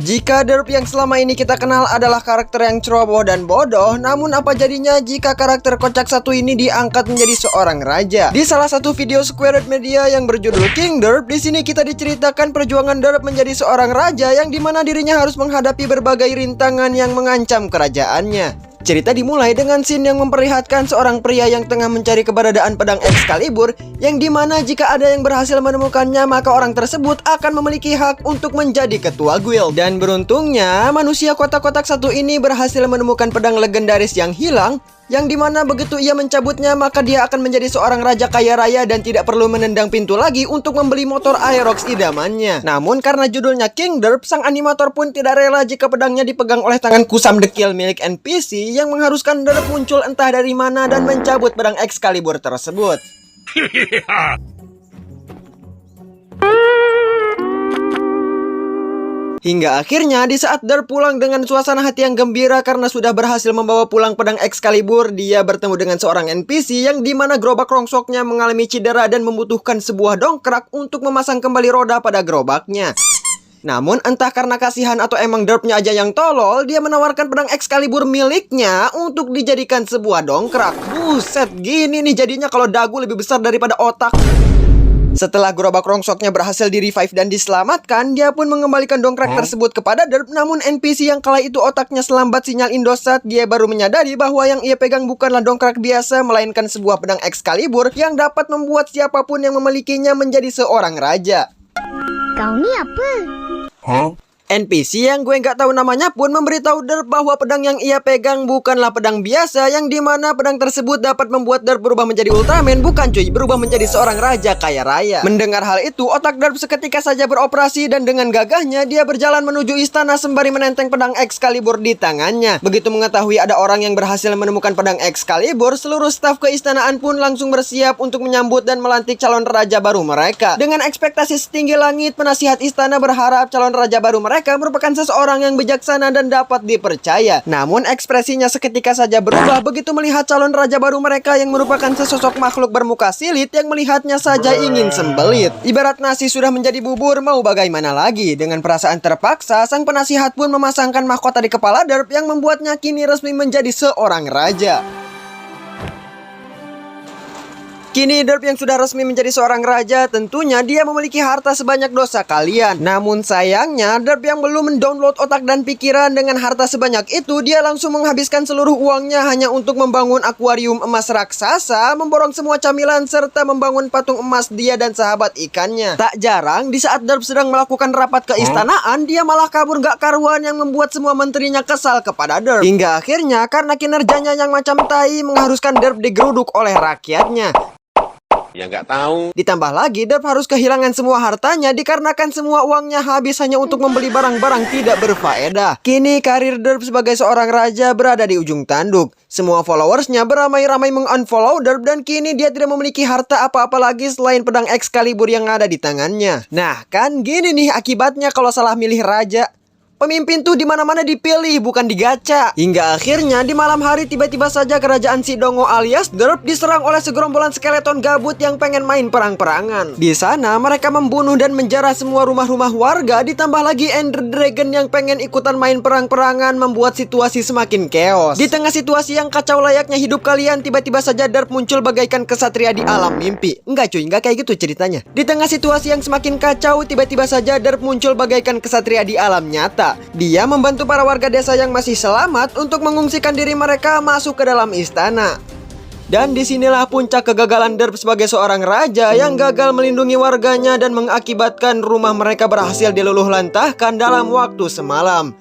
Jika Derp yang selama ini kita kenal adalah karakter yang ceroboh dan bodoh, namun apa jadinya jika karakter kocak satu ini diangkat menjadi seorang raja? Di salah satu video Squared Media yang berjudul King Derp, di sini kita diceritakan perjuangan Derp menjadi seorang raja yang dimana dirinya harus menghadapi berbagai rintangan yang mengancam kerajaannya. Cerita dimulai dengan scene yang memperlihatkan seorang pria yang tengah mencari keberadaan pedang Excalibur, yang dimana jika ada yang berhasil menemukannya maka orang tersebut akan memiliki hak untuk menjadi ketua guild. Dan beruntungnya manusia kotak-kotak satu ini berhasil menemukan pedang legendaris yang hilang, yang dimana begitu ia mencabutnya maka dia akan menjadi seorang raja kaya raya dan tidak perlu menendang pintu lagi untuk membeli motor Aerox idamannya. Namun karena judulnya King Derp, sang animator pun tidak rela jika pedangnya dipegang oleh tangan kusam dekil milik NPC yang mengharuskan Derp muncul entah dari mana dan mencabut pedang Excalibur tersebut. Hingga akhirnya di saat Derp pulang dengan suasana hati yang gembira karena sudah berhasil membawa pulang pedang Excalibur, dia bertemu dengan seorang NPC yang dimana gerobak rongsoknya mengalami cedera dan membutuhkan sebuah dongkrak untuk memasang kembali roda pada gerobaknya. Namun entah karena kasihan atau emang Derpnya aja yang tolol, dia menawarkan pedang Excalibur miliknya untuk dijadikan sebuah dongkrak. Buset, gini nih jadinya kalau dagu lebih besar daripada otak. Setelah gerobak rongsoknya berhasil di-revive dan diselamatkan, dia pun mengembalikan dongkrak tersebut kepada Derp. Namun NPC yang kala itu otaknya selambat sinyal Indosat, dia baru menyadari bahwa yang ia pegang bukanlah dongkrak biasa, melainkan sebuah pedang Excalibur yang dapat membuat siapapun yang memilikinya menjadi seorang raja. Kau ni apa? NPC yang gue nggak tahu namanya pun memberitahu Derp bahwa pedang yang ia pegang bukanlah pedang biasa, yang dimana pedang tersebut dapat membuat Derp berubah menjadi Ultraman, bukan cuy, berubah menjadi seorang raja kaya raya. Mendengar hal itu, otak Derp seketika saja beroperasi dan dengan gagahnya dia berjalan menuju istana sembari menenteng pedang Excalibur di tangannya. Begitu mengetahui ada orang yang berhasil menemukan pedang Excalibur, seluruh staf keistanaan pun langsung bersiap untuk menyambut dan melantik calon raja baru mereka. Dengan ekspektasi setinggi langit, penasihat istana berharap calon raja baru mereka merupakan seseorang yang bijaksana dan dapat dipercaya. Namun ekspresinya seketika saja berubah begitu melihat calon raja baru mereka yang merupakan sesosok makhluk bermuka silit yang melihatnya saja ingin sembelit. Ibarat nasi sudah menjadi bubur, mau bagaimana lagi? Dengan perasaan terpaksa, sang penasihat pun memasangkan mahkota di kepala Derp yang membuatnya kini resmi menjadi seorang raja. Kini Derp yang sudah resmi menjadi seorang raja, tentunya dia memiliki harta sebanyak dosa kalian. Namun sayangnya Derp yang belum mendownload otak dan pikiran, dengan harta sebanyak itu dia langsung menghabiskan seluruh uangnya hanya untuk membangun akuarium emas raksasa, memborong semua camilan serta membangun patung emas dia dan sahabat ikannya. Tak jarang di saat Derp sedang melakukan rapat keistanaan, dia malah kabur gak karuan yang membuat semua menterinya kesal kepada Derp. Hingga akhirnya karena kinerjanya yang macam tai mengharuskan Derp digeruduk oleh rakyatnya. Ya nggak tahu. Ditambah lagi Derp harus kehilangan semua hartanya dikarenakan semua uangnya habis hanya untuk membeli barang-barang tidak berfaedah. Kini karir Derp sebagai seorang raja berada di ujung tanduk. Semua followersnya beramai-ramai meng-unfollow Derp dan kini dia tidak memiliki harta apa-apa lagi selain pedang Excalibur yang ada di tangannya. Nah kan gini nih akibatnya kalau salah milih raja. Pemimpin tuh dimana-mana dipilih, bukan digacha. Hingga akhirnya di malam hari tiba-tiba saja kerajaan Sidongo alias Derp diserang oleh segerombolan skeleton gabut yang pengen main perang-perangan. Di sana mereka membunuh dan menjarah semua rumah-rumah warga, ditambah lagi Ender Dragon yang pengen ikutan main perang-perangan, membuat situasi semakin chaos. Di tengah situasi yang kacau layaknya hidup kalian, tiba-tiba saja Derp muncul bagaikan kesatria di alam mimpi. Enggak cuy, enggak kayak gitu ceritanya. Di tengah situasi yang semakin kacau, tiba-tiba saja Derp muncul bagaikan kesatria di alam nyata. Dia membantu para warga desa yang masih selamat untuk mengungsikan diri mereka masuk ke dalam istana. Dan disinilah puncak kegagalan Derp sebagai seorang raja yang gagal melindungi warganya dan mengakibatkan rumah mereka berhasil diluluh lantahkan dalam waktu semalam.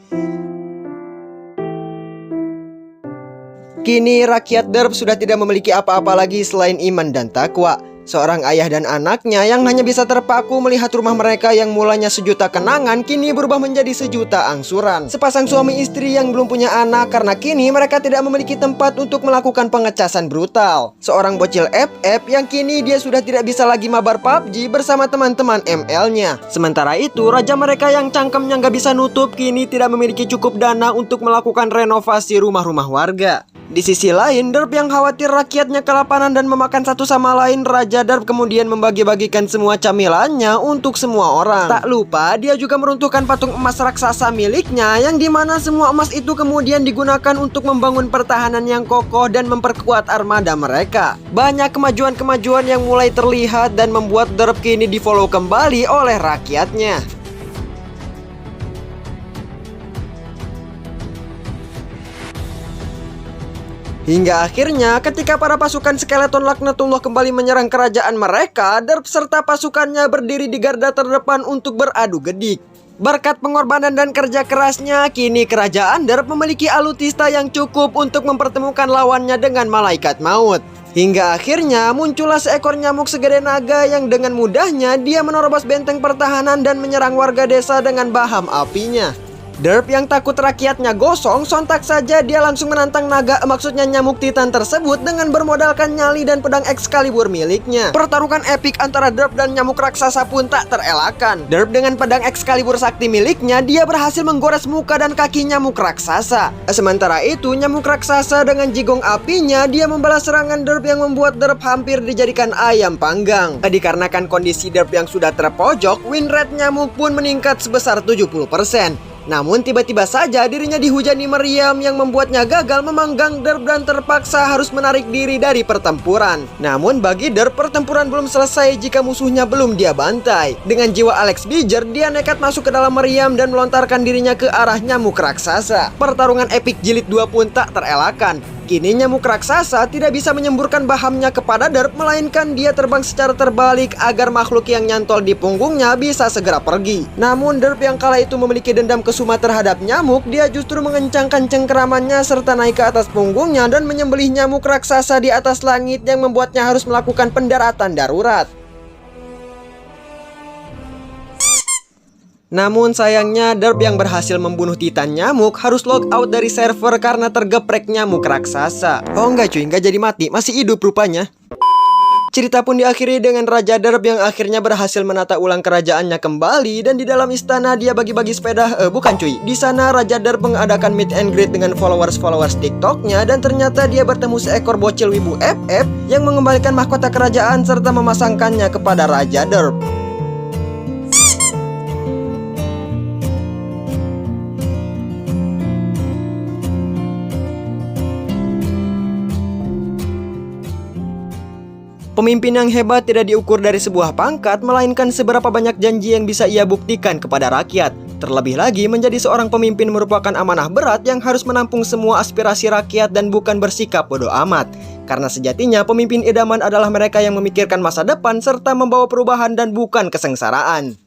Kini rakyat Derp sudah tidak memiliki apa-apa lagi selain iman dan takwa. Seorang ayah dan anaknya yang hanya bisa terpaku melihat rumah mereka yang mulanya sejuta kenangan kini berubah menjadi sejuta angsuran. Sepasang suami istri yang belum punya anak karena kini mereka tidak memiliki tempat untuk melakukan pengecasan brutal. Seorang bocil FF yang kini dia sudah tidak bisa lagi mabar PUBG bersama teman-teman ML-nya. Sementara itu raja mereka yang cangkemnya nggak bisa nutup kini tidak memiliki cukup dana untuk melakukan renovasi rumah-rumah warga. Di sisi lain, Derp yang khawatir rakyatnya kelaparan dan memakan satu sama lain, Raja Derp kemudian membagi-bagikan semua camilannya untuk semua orang. Tak lupa, dia juga meruntuhkan patung emas raksasa miliknya, yang dimana semua emas itu kemudian digunakan untuk membangun pertahanan yang kokoh dan memperkuat armada mereka. Banyak kemajuan-kemajuan yang mulai terlihat dan membuat Derp kini di-follow kembali oleh rakyatnya. Hingga akhirnya ketika para pasukan skeleton laknatullah kembali menyerang kerajaan mereka, Derp serta pasukannya berdiri di garda terdepan untuk beradu gedik. Berkat pengorbanan dan kerja kerasnya, kini kerajaan Derp memiliki alutista yang cukup untuk mempertemukan lawannya dengan malaikat maut. Hingga akhirnya muncullah seekor nyamuk segede naga yang dengan mudahnya dia menerobos benteng pertahanan dan menyerang warga desa dengan baham apinya. Derp yang takut rakyatnya gosong, sontak saja dia langsung menantang naga, maksudnya nyamuk titan tersebut, dengan bermodalkan nyali dan pedang Excalibur miliknya. Pertarungan epik antara Derp dan nyamuk raksasa pun tak terelakkan. Derp dengan pedang Excalibur sakti miliknya, dia berhasil menggores muka dan kaki nyamuk raksasa. Sementara itu, nyamuk raksasa dengan jigong apinya, dia membalas serangan Derp yang membuat Derp hampir dijadikan ayam panggang. Dikarenakan kondisi Derp yang sudah terpojok, win rate nyamuk pun meningkat sebesar 70%. Namun tiba-tiba saja dirinya dihujani meriam yang membuatnya gagal memanggang Derp dan terpaksa harus menarik diri dari pertempuran. Namun bagi Derp, pertempuran belum selesai jika musuhnya belum dia bantai. Dengan jiwa Alex Bijer, dia nekat masuk ke dalam meriam dan melontarkan dirinya ke arah nyamuk raksasa. Pertarungan epik jilid 2 pun tak terelakkan. Kini nyamuk raksasa tidak bisa menyemburkan bahamnya kepada Derp, melainkan dia terbang secara terbalik agar makhluk yang nyantol di punggungnya bisa segera pergi. Namun Derp yang kala itu memiliki dendam kesuma terhadap nyamuk, dia justru mengencangkan cengkeramannya serta naik ke atas punggungnya dan menyembelih nyamuk raksasa di atas langit yang membuatnya harus melakukan pendaratan darurat. Namun sayangnya Derp yang berhasil membunuh Titan nyamuk harus log out dari server karena tergeprek nyamuk raksasa. Oh enggak cuy, enggak jadi mati, masih hidup rupanya. Cerita pun diakhiri dengan Raja Derp yang akhirnya berhasil menata ulang kerajaannya kembali, dan di dalam istana dia bagi-bagi sepeda. Bukan cuy, di sana Raja Derp mengadakan meet and greet dengan followers TikToknya, dan ternyata dia bertemu seekor bocil wibu FF yang mengembalikan mahkota kerajaan serta memasangkannya kepada Raja Derp. Pemimpin yang hebat tidak diukur dari sebuah pangkat, melainkan seberapa banyak janji yang bisa ia buktikan kepada rakyat. Terlebih lagi, menjadi seorang pemimpin merupakan amanah berat yang harus menampung semua aspirasi rakyat dan bukan bersikap bodoh amat. Karena sejatinya pemimpin idaman adalah mereka yang memikirkan masa depan serta membawa perubahan dan bukan kesengsaraan.